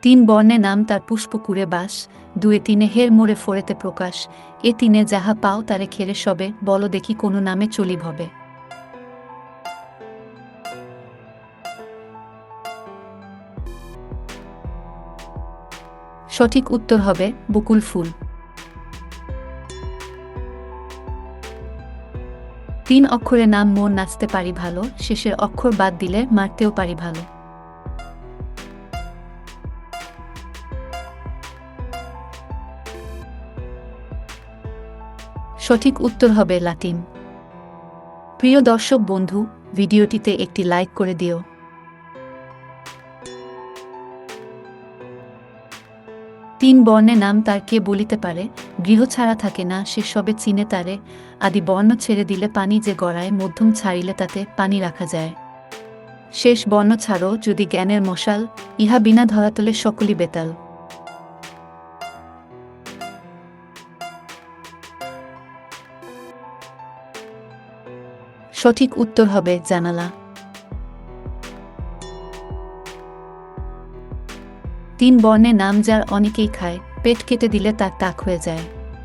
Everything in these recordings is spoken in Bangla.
তিন বর্ণে নাম তার পুষ্পকুরে বাস, দুয়ে তিনে হের মোড়ে ফোরেতে প্রকাশ, এ তিনে যাহা পাও তারে খেরে সবে, বলো দেখি কোনো নামে চলিব হবে। সঠিক উত্তর হবে বকুল ফুল। তিন অক্ষরে নাম মোর নাচতে পারি ভালো, শেষের অক্ষর বাদ দিলে মারতেও পারি ভালো। সঠিক উত্তর হবে লাতিন। প্রিয় দর্শক বন্ধু, ভিডিওটিতে একটি লাইক করে দিও। তিন বর্ণে নাম তার কে বলিতে পারে, গৃহ ছাড়া থাকে না সে সবে চিনে তারে, আদি বর্ণ ছেড়ে দিলে পানি যে গড়ায়, মধ্যম ছাড়িলে তাতে পানি রাখা যায়। শেষ বর্ণ ছাড়ো যদি জ্ঞানের মশাল, ইহা বিনা ধরাতলে সকলই বেতাল। সঠিক উত্তর হবে জানালা। তিন বর্ণে নাম যার অনেকেই খায়, পেট কেটে দিলে তার টাক হয়ে যায়।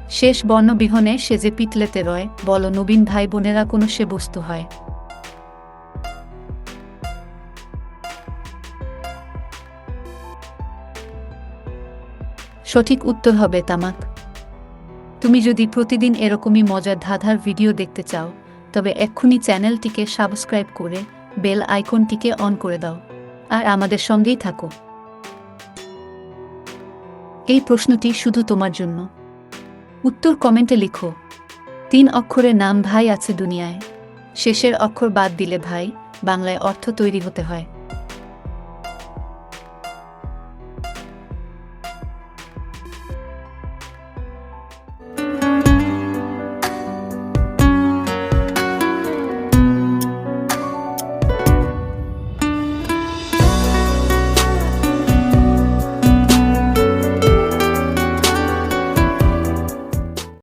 শেষ বর্ণ বিহনে সে যে পিতলেতে রয়, বলো নবীন ভাই বোনেরা কোনো সে বস্তু হয়। সঠিক উত্তর হবে তামাক। তুমি যদি প্রতিদিন এরকমই মজার ধাঁধার ভিডিও দেখতে চাও, তবে এক্ষুনি চ্যানেলটিকে সাবস্ক্রাইব করে বেল আইকনটিকে অন করে দাও, আর আমাদের সঙ্গেই থাকো। এই প্রশ্নটি শুধু তোমার জন্য। উত্তর কমেন্টে লিখো। তিন অক্ষরে নাম ভাই আছে দুনিয়ায়, শেষের অক্ষর বাদ দিলে ভাই, বাংলায় অর্থ তৈরি হতে হয়।